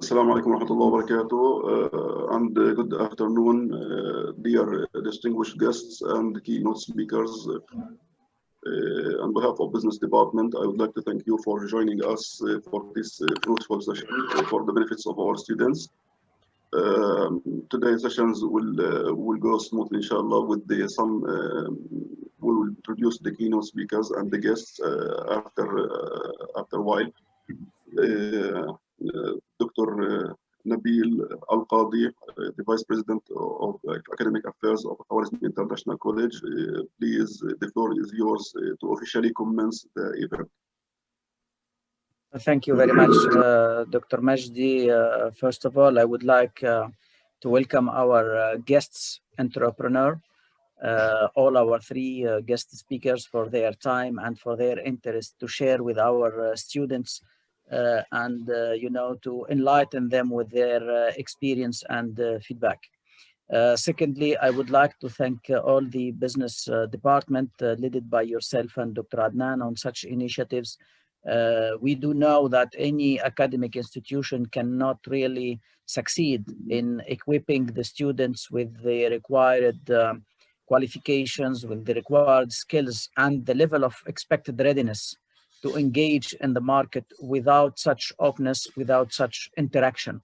Assalamu alaikum wa rahmatullahi wa barakatuh, and good afternoon, dear distinguished guests and keynote speakers. On behalf of Business Department, I would like to thank you for joining us for this fruitful session for the benefits of our students. Today's sessions will go smoothly, inshallah, with we will introduce the keynote speakers and the guests after a while. Dr. Nabil Al-Qadi, the Vice President of Academic Affairs of Khawarizmi International College. Please, the floor is yours to officially commence the event. Thank you very much, Dr. Majdi. First of all, I would like to welcome our guests, entrepreneur, all our three guest speakers for their time and for their interest to share with our students and to enlighten them with their experience and feedback. Secondly, I would like to thank all the business department led by yourself and Dr. Adnan on such initiatives. We do know that any academic institution cannot really succeed in equipping the students with the required qualifications, with the required skills and the level of expected readiness to engage in the market without such openness, without such interaction.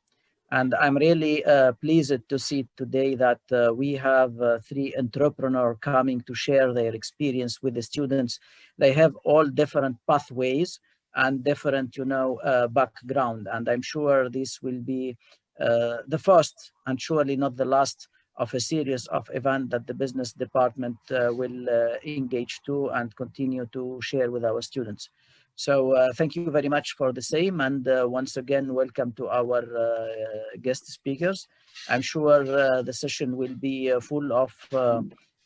And I'm really pleased to see today that we have three entrepreneurs coming to share their experience with the students. They have all different pathways and different, background. And I'm sure this will be the first and surely not the last of a series of events that the business department will engage to and continue to share with our students. So thank you very much for the same, and once again, welcome to our guest speakers. I'm sure the session will be full of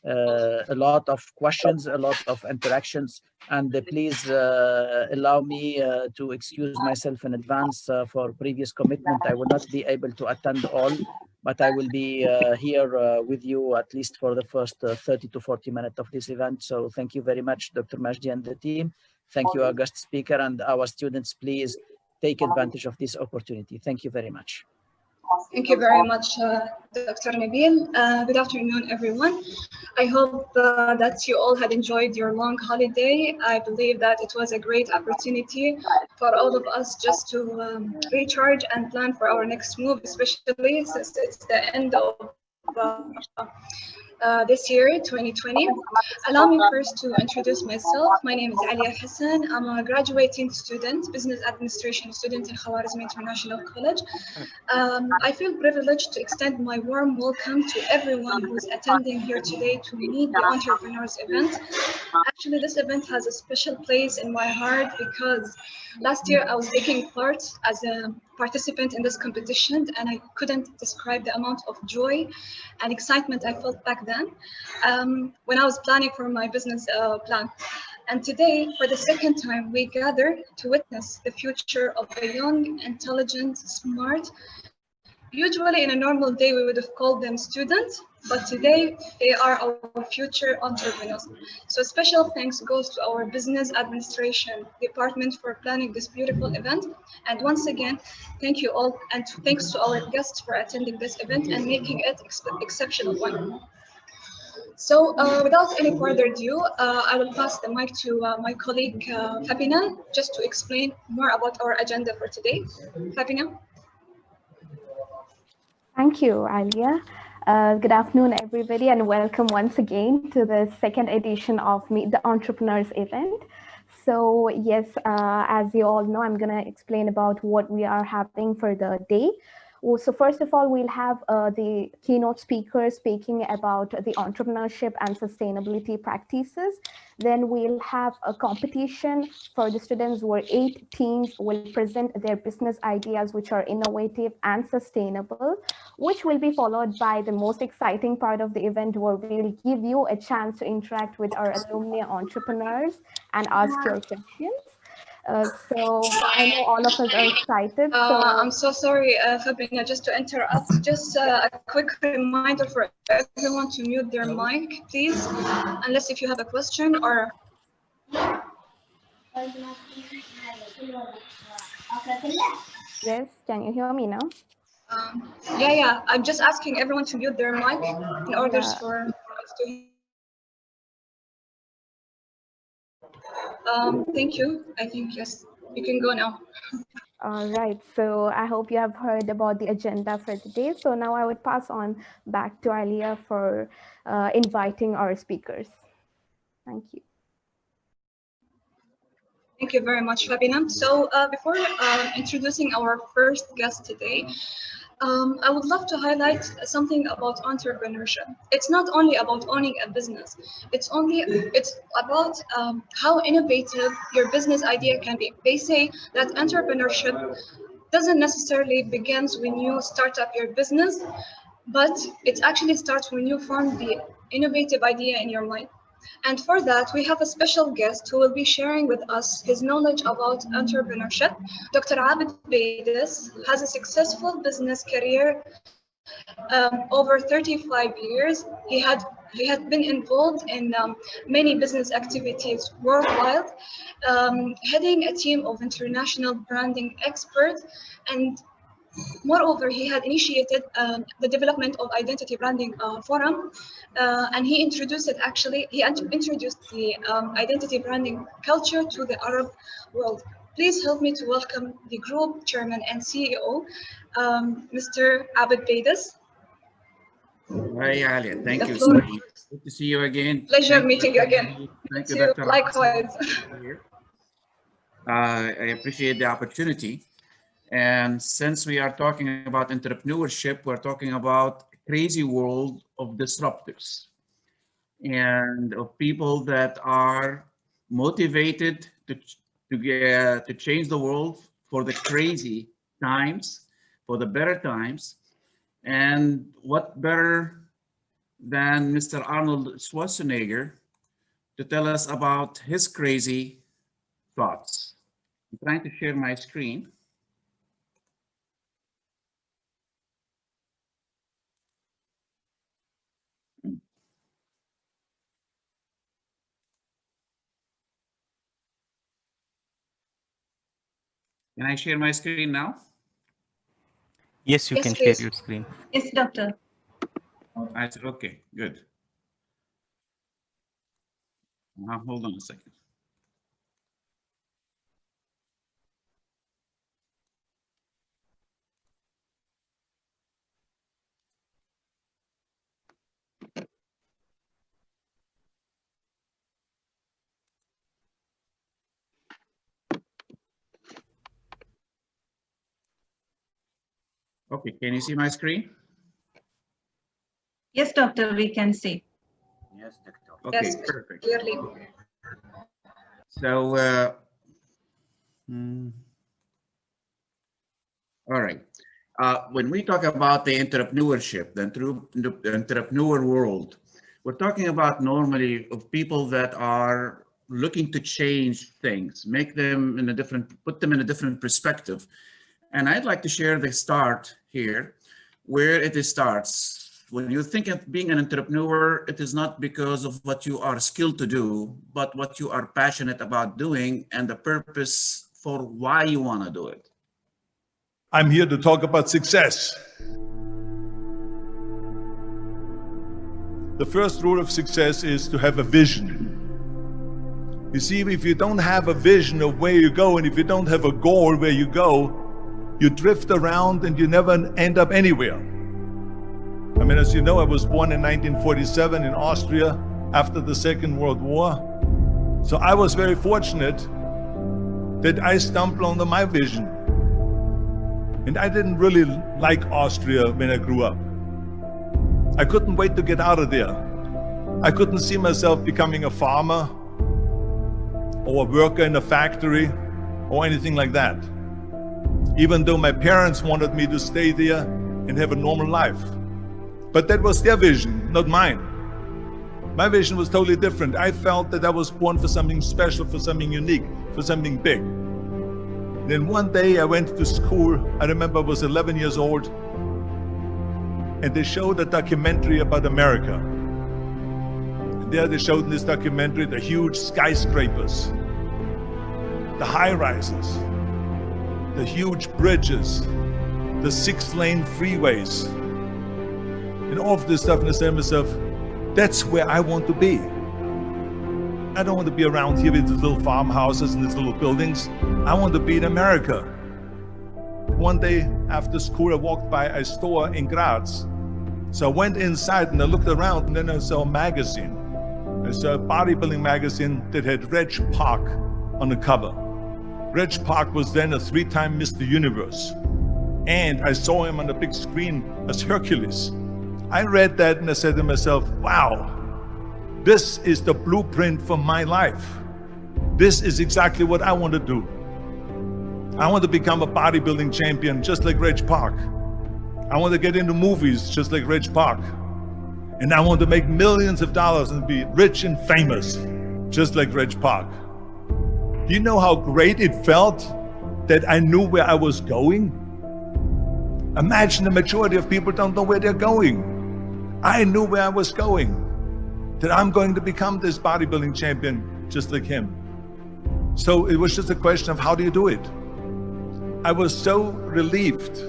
a lot of questions, a lot of interactions, and please allow me to excuse myself in advance for previous commitment. I will not be able to attend all, but I will be here with you at least for the first 30 to 40 minutes of this event. So thank you very much, Dr. Majdi and the team. Thank you, our guest speaker, and our students. Please take advantage of this opportunity. Thank you very much. Thank you very much, Dr. Nabil. Good afternoon, everyone. I hope that you all had enjoyed your long holiday. I believe that it was a great opportunity for all of us just to recharge and plan for our next move, especially since it's the end of this year, 2020. Allow me first to introduce myself. My name is Alia Hassan. I'm a graduating student, business administration student in Khawarizmi International College. I feel privileged to extend my warm welcome to everyone who's attending here today to meet the entrepreneurs event. Actually, this event has a special place in my heart because last year I was taking part as a participant in this competition, and I couldn't describe the amount of joy and excitement I felt back then when I was planning for my business plan. And today, for the second time, we gather to witness the future of a young, intelligent, smart. Usually in a normal day, we would have called them students, but today they are our future entrepreneurs. So special thanks goes to our business administration department for planning this beautiful event. And once again, thank you all, and thanks to our guests for attending this event and making it exceptional one. So without any further ado, I will pass the mic to my colleague Fabina, just to explain more about our agenda for today. Fabina. Thank you, Alia. Good afternoon, everybody, and welcome once again to the second edition of Meet the Entrepreneurs event. So yes, as you all know, I'm going to explain about what we are having for the day. So first of all, we'll have the keynote speakers speaking about the entrepreneurship and sustainability practices. Then we'll have a competition for the students where 8 teams will present their business ideas which are innovative and sustainable, which will be followed by the most exciting part of the event where we'll give you a chance to interact with our alumni entrepreneurs and ask your questions. So I know all of us are excited. I'm so sorry, Fabina, just to interrupt. Just a quick reminder for everyone to mute their mic, please, unless if you have a question or. Yes, can you hear me now? Yeah. I'm just asking everyone to mute their mic in order Yeah. for us to hear. Thank you. I think, yes, you can go now. All right, so I hope you have heard about the agenda for today. So now I would pass on back to Alia for inviting our speakers. Thank you. Thank you very much, Fabina. So before introducing our first guest today, I would love to highlight something about entrepreneurship. It's not only about owning a business. It's about how innovative your business idea can be. They say that entrepreneurship doesn't necessarily begins when you start up your business, but it actually starts when you form the innovative idea in your mind. And for that, we have a special guest who will be sharing with us his knowledge about entrepreneurship. Dr. Abed Baidas has a successful business career over 35 years. He had been involved in many business activities worldwide, heading a team of international branding experts, and moreover, he had initiated the development of identity branding forum, and he introduced the identity branding culture to the Arab world. Please help me to welcome the group chairman and CEO, Mr. Abed Baidas. Hi, Alia. Thank you The so floor. much. Good to see you again. Pleasure meeting you again. Thank you, You too. Dr. Likewise. I appreciate the opportunity. And since we are talking about entrepreneurship, we're talking about a crazy world of disruptors and of people that are motivated to change the world for the crazy times, for the better times. And what better than Mr. Arnold Schwarzenegger to tell us about his crazy thoughts. I'm trying to share my screen. Can I share my screen now? Yes, you Yes, can please. share your screen. Yes, doctor. I said, okay, good. Hold on a second. Okay, can you see my screen? Yes, doctor, we can see. Yes, doctor. Okay, Yes, perfect. clearly. So, all right. When we talk about the entrepreneurship, the entrepreneur world, we're talking about normally of people that are looking to change things, make them in a different, put them in a different perspective. And I'd like to share the start here, where it starts. When you think of being an entrepreneur, it is not because of what you are skilled to do, but what you are passionate about doing and the purpose for why you want to do it. I'm here to talk about success. The first rule of success is to have a vision. You see, if you don't have a vision of where you go, and if you don't have a goal where you go, you drift around and you never end up anywhere. I mean, as you know, I was born in 1947 in Austria after the Second World War. So I was very fortunate that I stumbled onto my vision. And I didn't really like Austria when I grew up. I couldn't wait to get out of there. I couldn't see myself becoming a farmer or a worker in a factory or anything like that. Even though my parents wanted me to stay there and have a normal life. But that was their vision, not mine. My vision was totally different. I felt that I was born for something special, for something unique, for something big. Then one day I went to school. I remember I was 11 years old, and they showed a documentary about America. And there they showed in this documentary the huge skyscrapers, the high rises, the huge bridges, the 6-lane freeways, and all of this stuff. And I said to myself, that's where I want to be. I don't want to be around here with these little farmhouses and these little buildings. I want to be in America. One day after school, I walked by a store in Graz. So I went inside and I looked around, and then I saw a magazine. I saw a bodybuilding magazine that had Reg Park on the cover. Reg Park was then a 3-time Mr. Universe. And I saw him on the big screen as Hercules. I read that and I said to myself, wow, this is the blueprint for my life. This is exactly what I want to do. I want to become a bodybuilding champion just like Reg Park. I want to get into movies just like Reg Park. And I want to make millions of dollars and be rich and famous just like Reg Park. Do you know how great it felt that I knew where I was going? Imagine the majority of people don't know where they're going. I knew where I was going, that I'm going to become this bodybuilding champion just like him. So it was just a question of how do you do it? I was so relieved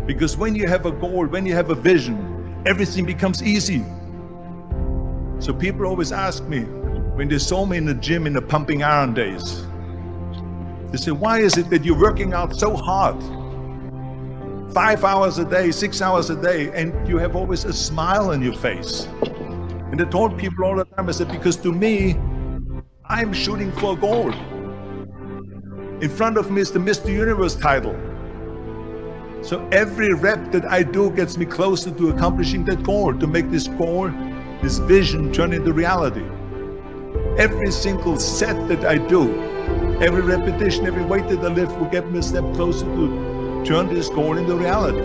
because when you have a goal, when you have a vision, everything becomes easy. So people always ask me, when they saw me in the gym in the pumping iron days, they say, why is it that you're working out so hard? 5 hours a day, 6 hours a day, and you have always a smile on your face. And I told people all the time, I said, because to me, I'm shooting for a goal. In front of me is the Mr. Universe title. So every rep that I do gets me closer to accomplishing that goal, to make this goal, this vision turn into reality. Every single set that I do, every repetition, every weight that I lift will get me a step closer to turn this goal into reality.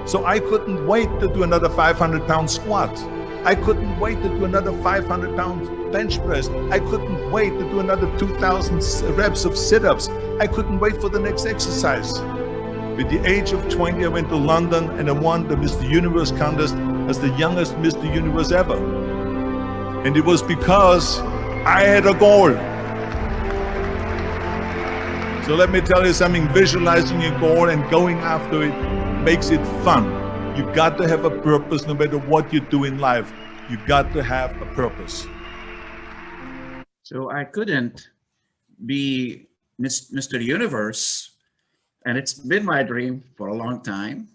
So I couldn't wait to do another 500-pound squat. I couldn't wait to do another 500-pound bench press. I couldn't wait to do another 2,000 reps of sit-ups. I couldn't wait for the next exercise. At the age of 20, I went to London and I won the Mr. Universe contest as the youngest Mr. Universe ever. And it was because I had a goal. So let me tell you something, visualizing your goal and going after it makes it fun. You got to have a purpose no matter what you do in life. You got to have a purpose. So I couldn't be Mr. Universe, and it's been my dream for a long time,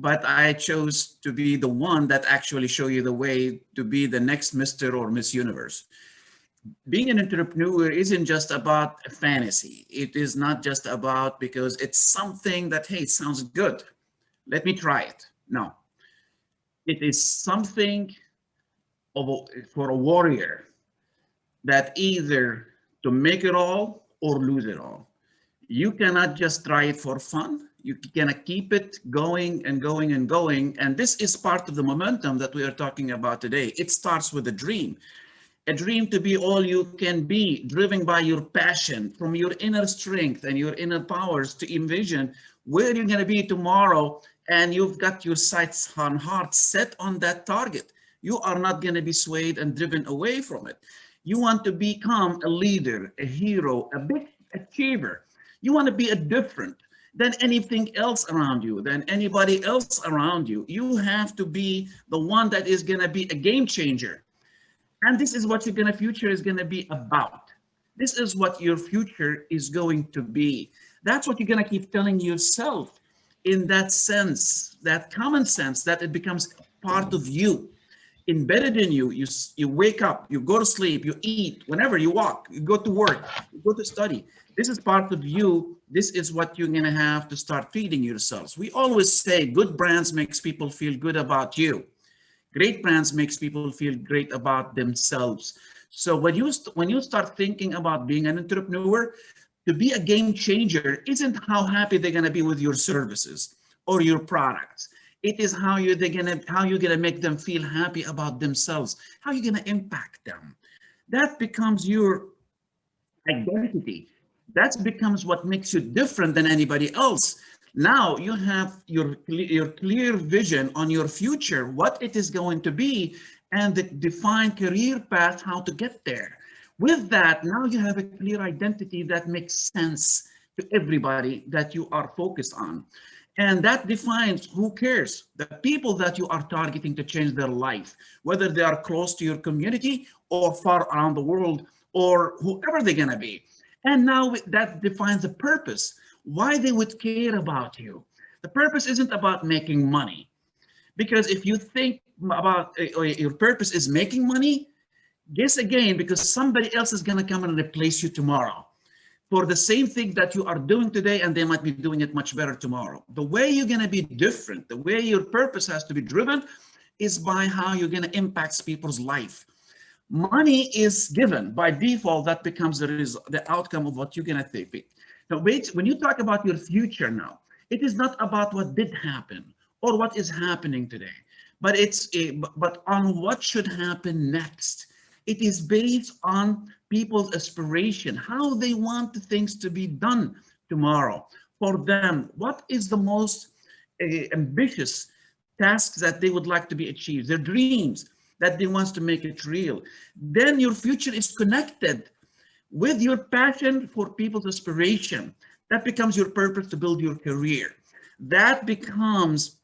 but I chose to be the one that actually show you the way to be the next Mr. or Miss Universe. Being an entrepreneur isn't just about a fantasy. It is not just about because it's something that, hey, it sounds good. Let me try it. No, it is something for a warrior that either to make it all or lose it all. You cannot just try it for fun. You cannot keep it going and going and going. And this is part of the momentum that we are talking about today. It starts with a dream to be all you can be, driven by your passion, from your inner strength and your inner powers to envision where you're going to be tomorrow. And you've got your sights on heart set on that target. You are not going to be swayed and driven away from it. You want to become a leader, a hero, a big achiever. You want to be a different than anything else around you, than anybody else around you. You have to be the one that is going to be a game changer. And this is what your future is going to be about. This is what your future is going to be. That's what you're going to keep telling yourself in that sense, that common sense, that it becomes part of you, embedded in you. You wake up, you go to sleep, you eat, whenever you walk, you go to work, you go to study. This is part of you. This is what you're going to have to start feeding yourselves. We always say good brands makes people feel good about you. Great brands makes people feel great about themselves. So when you start thinking about being an entrepreneur, to be a game changer isn't how happy they're going to be with your services or your products. It is how you're going to make them feel happy about themselves, how you're going to impact them. That becomes your identity. That becomes what makes you different than anybody else. Now you have your clear vision on your future, what it is going to be, and the defined career path, how to get there. With that, now you have a clear identity that makes sense to everybody that you are focused on. And that defines who cares, the people that you are targeting to change their life, whether they are close to your community or far around the world or whoever they're gonna be. And now that defines the purpose, why they would care about you. The purpose isn't about making money. Because if you think about your purpose is making money, guess again, because somebody else is gonna come and replace you tomorrow for the same thing that you are doing today, and they might be doing it much better tomorrow. The way you're gonna be different, the way your purpose has to be driven is by how you're gonna impact people's life. Money is given by default, that becomes the outcome of what you're gonna think. Now wait, when you talk about your future now, it is not about what did happen or what is happening today, but but on what should happen next. It is based on people's aspiration, how they want things to be done tomorrow for them. What is the most ambitious tasks that they would like to be achieved, their dreams that they want to make it real. Then your future is connected with your passion for people's aspiration. That becomes your purpose to build your career. That becomes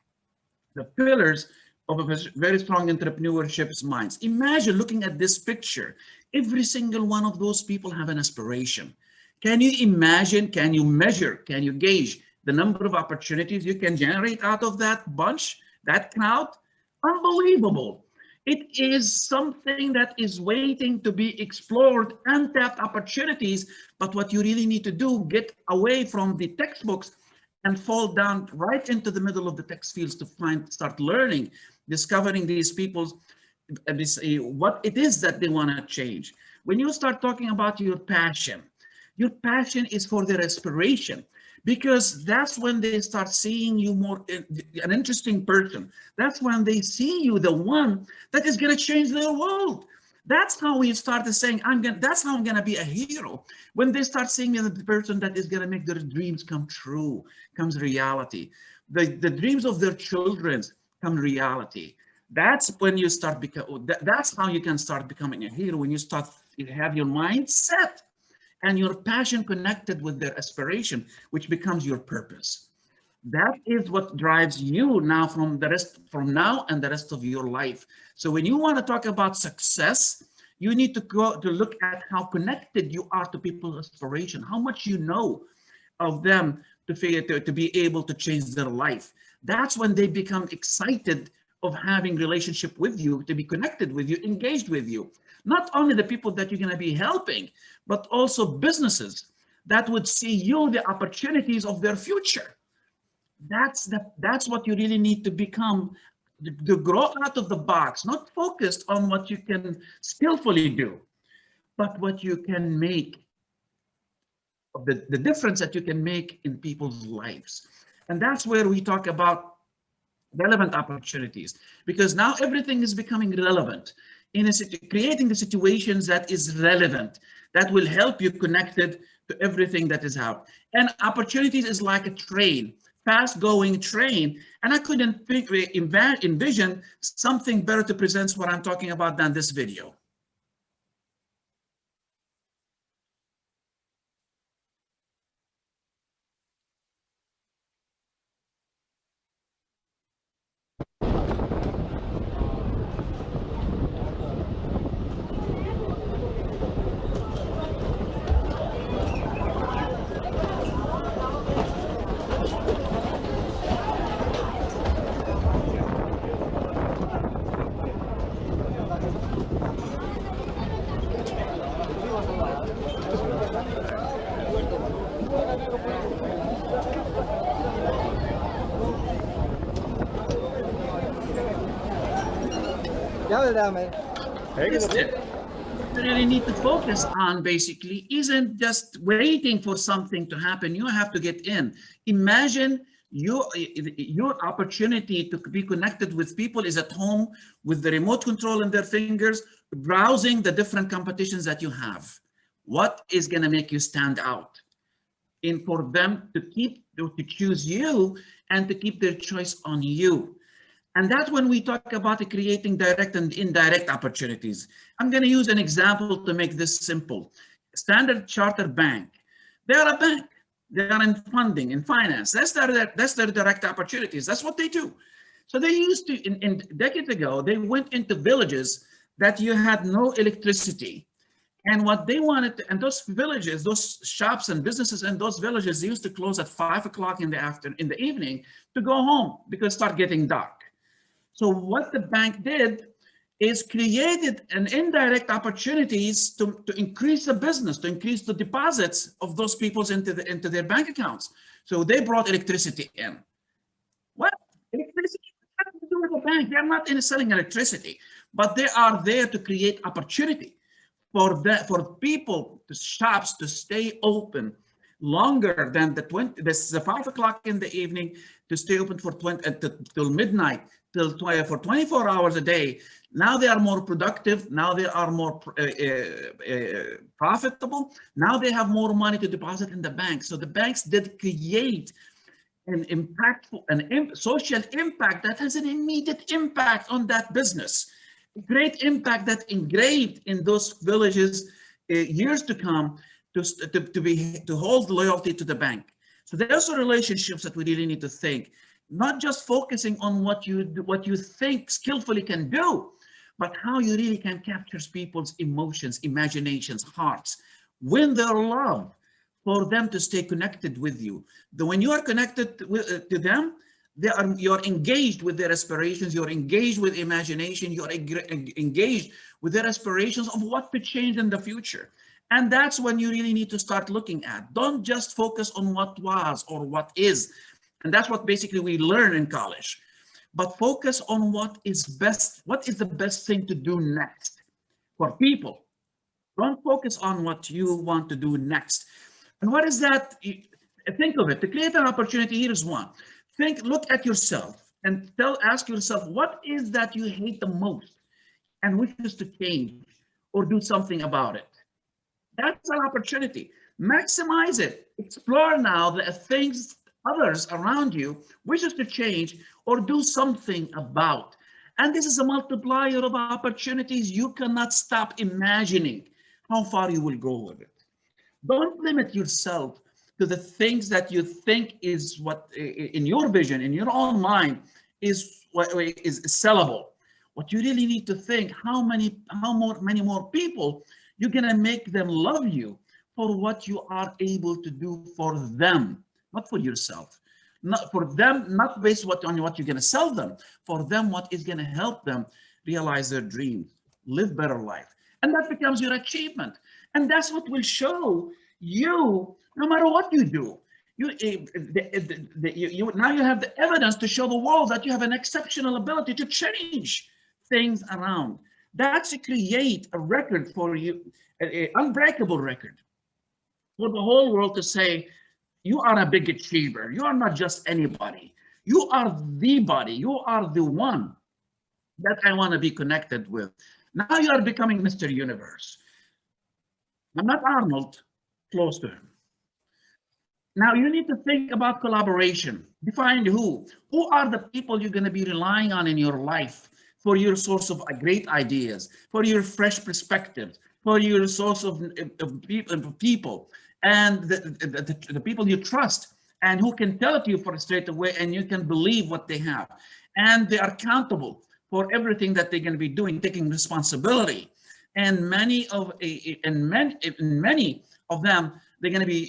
the pillars of a very strong entrepreneurship's minds. Imagine looking at this picture. Every single one of those people have an aspiration. Can you imagine, can you measure, can you gauge the number of opportunities you can generate out of that bunch, that crowd? Unbelievable. It is something that is waiting to be explored, untapped opportunities. But what you really need to do, get away from the textbooks and fall down right into the middle of the text fields to start learning, discovering these people's, what it is that they want to change. When you start talking about your passion is for their aspiration, because that's when they start seeing you more an interesting person. That's when they see you the one that is going to change their world. That's how we started saying, that's how I'm going to be a hero. When they start seeing me as the person that is going to make their dreams come true, comes reality. The dreams of their children come reality. That's when you start that's how you can start becoming a hero, when you have your mind set and your passion connected with their aspiration, which becomes your purpose. That is what drives you now from now and the rest of your life. So when you want to talk about success, you need to go to look at how connected you are to people's aspiration, how much you know of them to be able to change their life. That's when they become excited of having relationship with you, to be connected with you, engaged with you. Not only the people that you're going to be helping, but also businesses that would see you the opportunities of their future. That's what you really need to become, to grow out of the box, not focused on what you can skillfully do, but what you can make, the difference that you can make in people's lives. And that's where we talk about relevant opportunities, because now everything is becoming relevant, creating the situations that is relevant, that will help you connected to everything that is out. And opportunities is like a train, fast-going train, and I couldn't envision something better to present what I'm talking about than this video. What you really need to focus on basically isn't just waiting for something to happen. You have to get in. Imagine your opportunity to be connected with people is at home with the remote control in their fingers, browsing the different competitions that you have. What is going to make you stand out? And for them to choose you and to keep their choice on you. And that's when we talk about creating direct and indirect opportunities. I'm going to use an example to make this simple. Standard Chartered Bank. They are a bank. They are in funding, in finance. That's their direct opportunities. That's what they do. So they used to, in decades ago, they went into villages that you had no electricity. And what they wanted, and those villages, those shops and businesses in those villages, they used to close at 5 o'clock in the evening to go home because it started getting dark. So what the bank did is created an indirect opportunities to increase the business, to increase the deposits of those people into their bank accounts. So they brought electricity in. What? Electricity? What has to do with the bank? They're not in selling electricity, but they are there to create opportunity for people, the shops to stay open longer than the 5 o'clock in the evening, to stay open for till midnight, for 24 hours a day. Now they are more productive. Now they are more profitable. Now they have more money to deposit in the bank. So the banks did create an impactful, social impact that has an immediate impact on that business. Great impact that engraved in those villages years to come to hold loyalty to the bank. So there's the relationships that we really need to think, not just focusing on what you think skillfully can do, but how you really can capture people's emotions, imaginations, hearts, win their love for them to stay connected with you. When you are connected to them, you're engaged with their aspirations, you're engaged with imagination, you're engaged with their aspirations of what to change in the future. And that's when you really need to start looking at. Don't just focus on what was or what is. And that's what basically we learn in college. But focus on what is best, what is the best thing to do next for people. Don't focus on what you want to do next. And what is that? Think of it. To create an opportunity, here is one. Look at yourself and ask yourself, what is that you hate the most and wishes to change or do something about it? That's an opportunity. Maximize it. Explore now the things others around you wishes to change or do something about. And this is a multiplier of opportunities. You cannot stop imagining how far you will go with it. Don't limit yourself to the things that you think is what, in your vision, in your own mind, is what is sellable. What you really need to think, how many more people you're gonna make them love you for what you are able to do for them, not for yourself. Not for them, not based on what you're gonna sell them, for them what is gonna help them realize their dreams, live better life. And that becomes your achievement. And that's what will show you, no matter what you do, now you have the evidence to show the world that you have an exceptional ability to change things around. That's to create a record for you, an unbreakable record for the whole world to say, you are a big achiever. You are not just anybody. You are the body. You are the one that I want to be connected with. Now you are becoming Mr. Universe. I'm not Arnold, close to him. Now you need to think about collaboration. Define who. Who are the people you're going to be relying on in your life for your source of great ideas, for your fresh perspectives, for your source of people, and the people you trust and who can tell it to you for straight away, and you can believe what they have. And they are accountable for everything that they're going to be doing, taking responsibility. And many of them, they're going to be,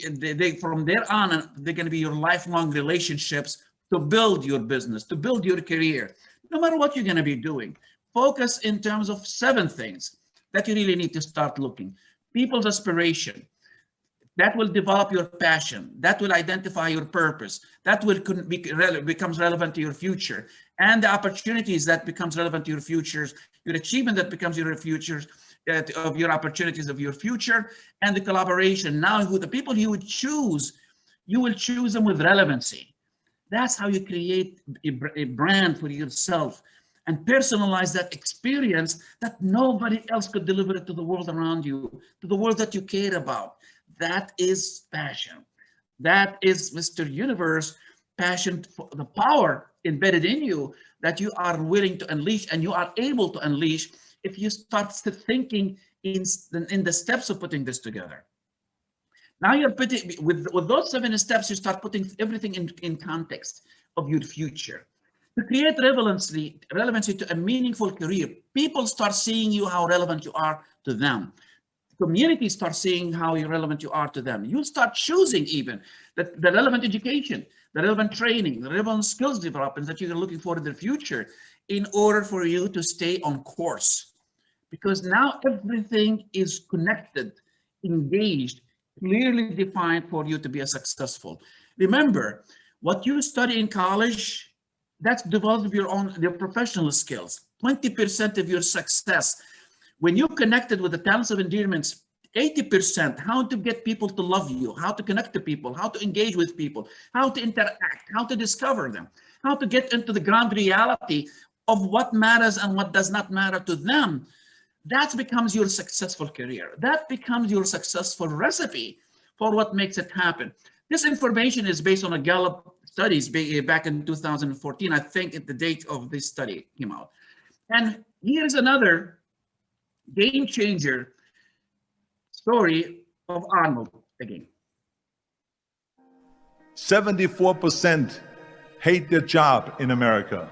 from there on, they're going to be your lifelong relationships to build your business, to build your career. No matter what you're going to be doing, focus in terms of 7 things that you really need to start looking. People's aspiration, that will develop your passion, that will identify your purpose, that will becomes relevant to your future, and the opportunities that becomes relevant to your futures, your achievement that becomes your futures, of your opportunities of your future, and the collaboration. Now, who the people you would choose, you will choose them with relevancy. That's how you create a brand for yourself and personalize that experience that nobody else could deliver it to the world around you, to the world that you care about. That is passion. That is Mr. Universe, passion for the power embedded in you that you are willing to unleash, and you are able to unleash if you start thinking in the steps of putting this together. Now you're putting, with those 7 steps, you start putting everything in context of your future. To create relevancy to a meaningful career, people start seeing you how relevant you are to them. Communities start seeing how relevant you are to them. You'll start choosing even the relevant education, the relevant training, the relevant skills development that you're looking for in the future in order for you to stay on course. Because now everything is connected, engaged, clearly defined for you to be a successful. Remember, what you study in college, that's develop your professional skills. 20% of your success. When you connected with the talents of Endearments, 80%, how to get people to love you, how to connect to people, how to engage with people, how to interact, how to discover them, how to get into the ground reality of what matters and what does not matter to them. That becomes your successful career. That becomes your successful recipe for what makes it happen. This information is based on a Gallup studies back in 2014. I think at the date of this study came out. And here's another game changer story of Arnold again. 74% hate their job in America.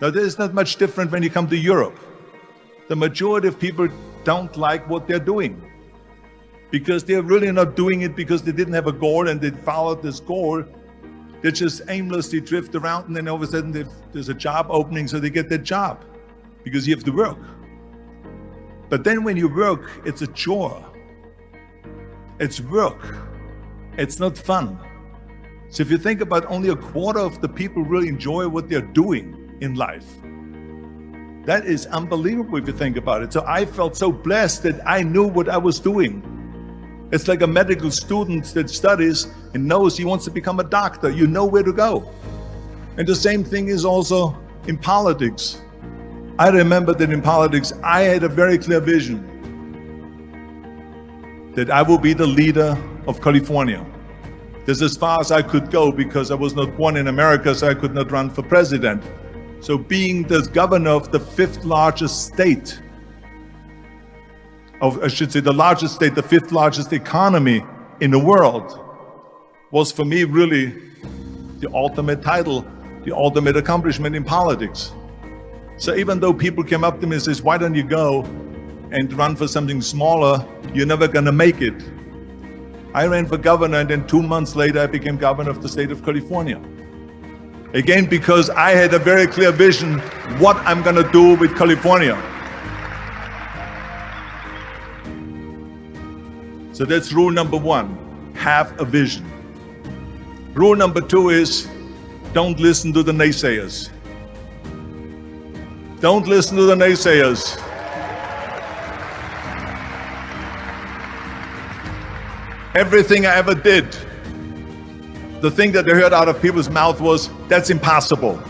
Now, there's not much different when you come to Europe. The majority of people don't like what they're doing because they're really not doing it because they didn't have a goal and they followed this goal. They just aimlessly drift around, and then all of a sudden there's a job opening, so they get their job because you have to work. But then when you work, it's a chore. It's work. It's not fun. So if you think about only a quarter of the people really enjoy what they're doing in life, that is unbelievable if you think about it. So I felt so blessed that I knew what I was doing. It's like a medical student that studies and knows he wants to become a doctor. You know where to go. And the same thing is also in politics. I remember that in politics, I had a very clear vision that I will be the leader of California. That's as far as I could go because I was not born in America, so I could not run for president. So being the governor of the 5th largest state, I should say the largest state, the 5th largest economy in the world, was for me really the ultimate title, the ultimate accomplishment in politics. So even though people came up to me and says, why don't you go and run for something smaller, you're never gonna make it. I ran for governor, and then 2 months later I became governor of the state of California. Again, because I had a very clear vision what I'm gonna do with California. So that's rule number 1, have a vision. Rule number 2 is don't listen to the naysayers. Don't listen to the naysayers. Everything I ever did, the thing that I heard out of people's mouth was, that's impossible.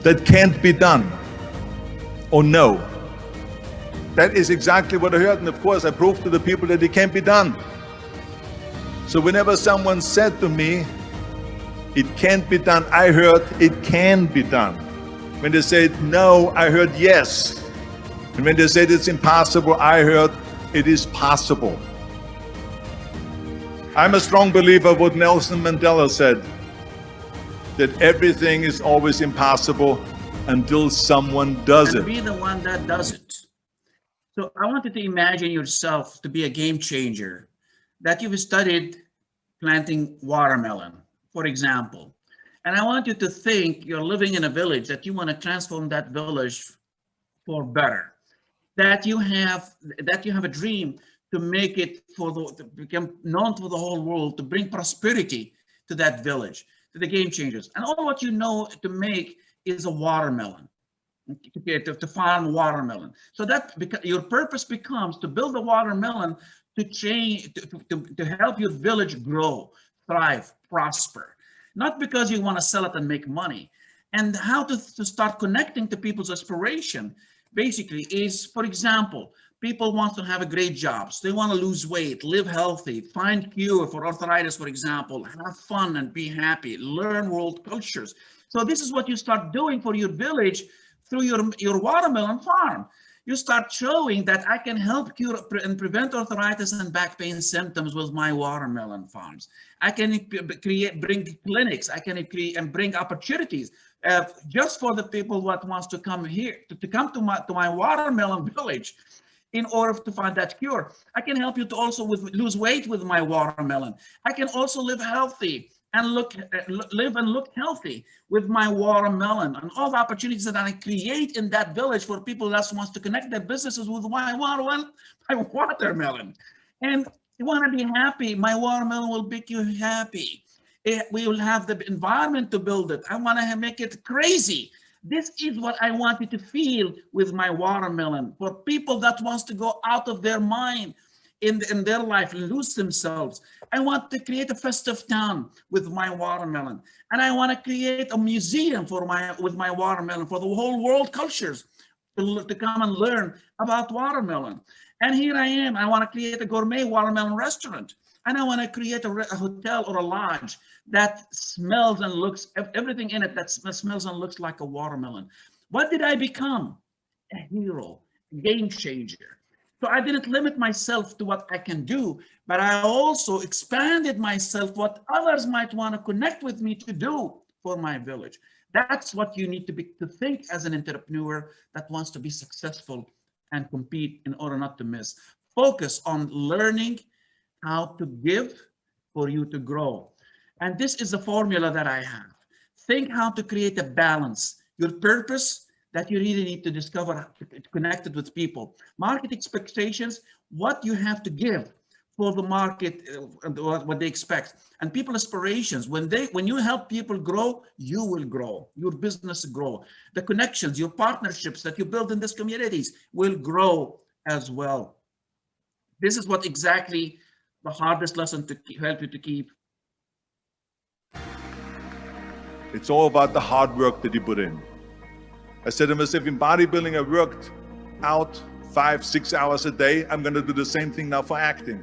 That can't be done. Or no. That is exactly what I heard, and of course I proved to the people that it can't be done. So whenever someone said to me, it can't be done, I heard it can be done. When they said no, I heard yes. And when they said it's impossible, I heard it is possible. I'm a strong believer of what Nelson Mandela said, that everything is always impossible until someone does it. Be the one that does it. So I want you to imagine yourself to be a game changer, that you've studied planting watermelon, for example. And I want you to think you're living in a village, that you want to transform that village for better, that you have a dream to make it to become known to the whole world, to bring prosperity to that village, to the game changers. And all what you know to make is a watermelon, to farm watermelon. So that your purpose becomes to build a watermelon to help your village grow, thrive, prosper. Not because you want to sell it and make money. And how to start connecting to people's aspiration, basically, is, for example, people want to have a great job. So they want to lose weight, live healthy, find cure for arthritis, for example, have fun and be happy, learn world cultures. So this is what you start doing for your village through your watermelon farm. you start showing that I can help cure and prevent arthritis and back pain symptoms with my watermelon farms. I can bring clinics. I can create and bring opportunities just for the people what wants to come here to come to my watermelon village in order to find that cure. I can help you to also lose weight with my watermelon. I can also live healthy and live and look healthy with my watermelon, and all the opportunities that I create in that village for people that wants to connect their businesses with my watermelon. And you want to be happy, my watermelon will make you happy. We will have the environment to build it. I want to make it crazy. This is what I want you to feel with my watermelon. For people that wants to go out of their mind in their life, lose themselves. I want to create a festive town with my watermelon. And I want to create a museum with my watermelon for the whole world cultures to come and learn about watermelon. And here I am. I want to create a gourmet watermelon restaurant. And I want to create a hotel or a lodge that smells and looks, everything in it that smells and looks like a watermelon. What did I become? A hero, a game changer. So I didn't limit myself to what I can do, but I also expanded myself what others might want to connect with me to do for my village. That's what you need to think as an entrepreneur that wants to be successful and compete in order not to miss. Focus on learning how to give for you to grow. And this is the formula that I have. Think how to create a balance. Your purpose that you really need to discover, connected with people. Market expectations, what you have to give for the market, what they expect. And people aspirations, when you help people grow, you will grow, your business grow. The connections, your partnerships that you build in these communities will grow as well. This is what exactly the hardest lesson to help you to keep. It's all about the hard work that you put in. I said to myself, in bodybuilding, I worked out 5-6 hours a day. I'm going to do the same thing now for acting.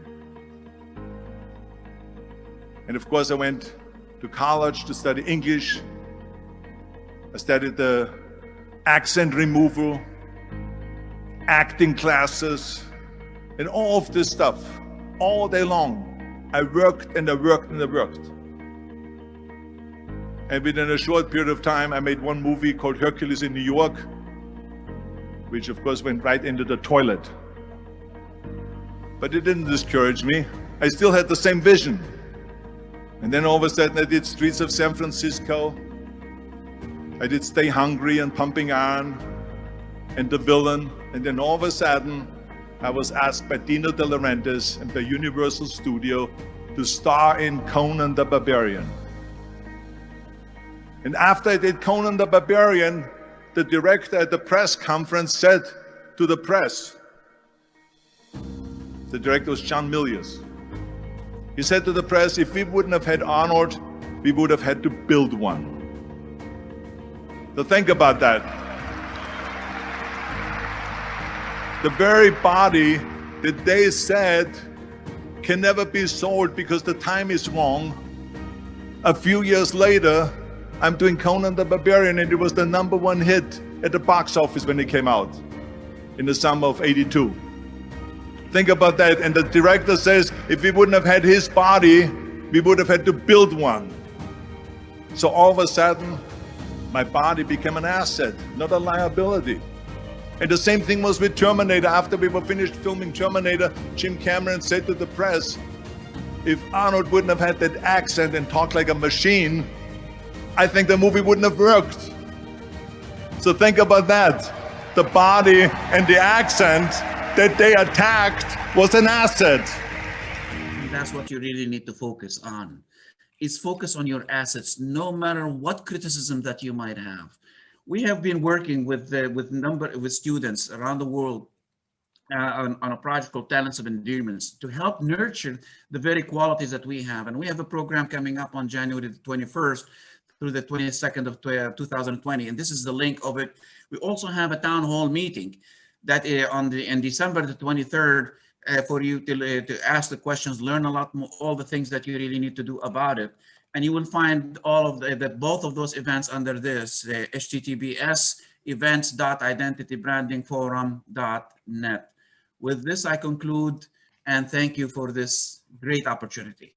And of course, I went to college to study English. I studied the accent removal, acting classes, and all of this stuff all day long. I worked and I worked and I worked. And within a short period of time, I made one movie called Hercules in New York, which of course went right into the toilet. But it didn't discourage me. I still had the same vision. And then all of a sudden I did Streets of San Francisco. I did Stay Hungry and Pumping Iron and The Villain. And then all of a sudden, I was asked by Dino De Laurentiis and by Universal Studio to star in Conan the Barbarian. And after I did Conan the Barbarian, the director at the press conference said to the press, the director was John Milius. He said to the press, if we wouldn't have had Arnold, we would have had to build one. So think about that. The very body that they said can never be sold because the time is wrong. A few years later, I'm doing Conan the Barbarian, and it was the #1 hit at the box office when it came out in the summer of '82. Think about that. And the director says, if we wouldn't have had his body, we would have had to build one. So all of a sudden, my body became an asset, not a liability. And the same thing was with Terminator. After we were finished filming Terminator, Jim Cameron said to the press, if Arnold wouldn't have had that accent and talked like a machine, I think the movie wouldn't have worked. So think about that. The body and the accent that they attacked was an asset. And that's what you really need to focus on. Is focus on your assets, no matter what criticism that you might have. We have been working with students around the world on a project called Talents of Endearments to help nurture the very qualities that we have. And we have a program coming up on January the 21st through the 22nd of 2020. And this is the link of it. We also have a town hall meeting that in December the 23rd for you to ask the questions, learn a lot more, all the things that you really need to do about it. And you will find all of both of those events under this, https events.identitybrandingforum.net. With this, I conclude and thank you for this great opportunity.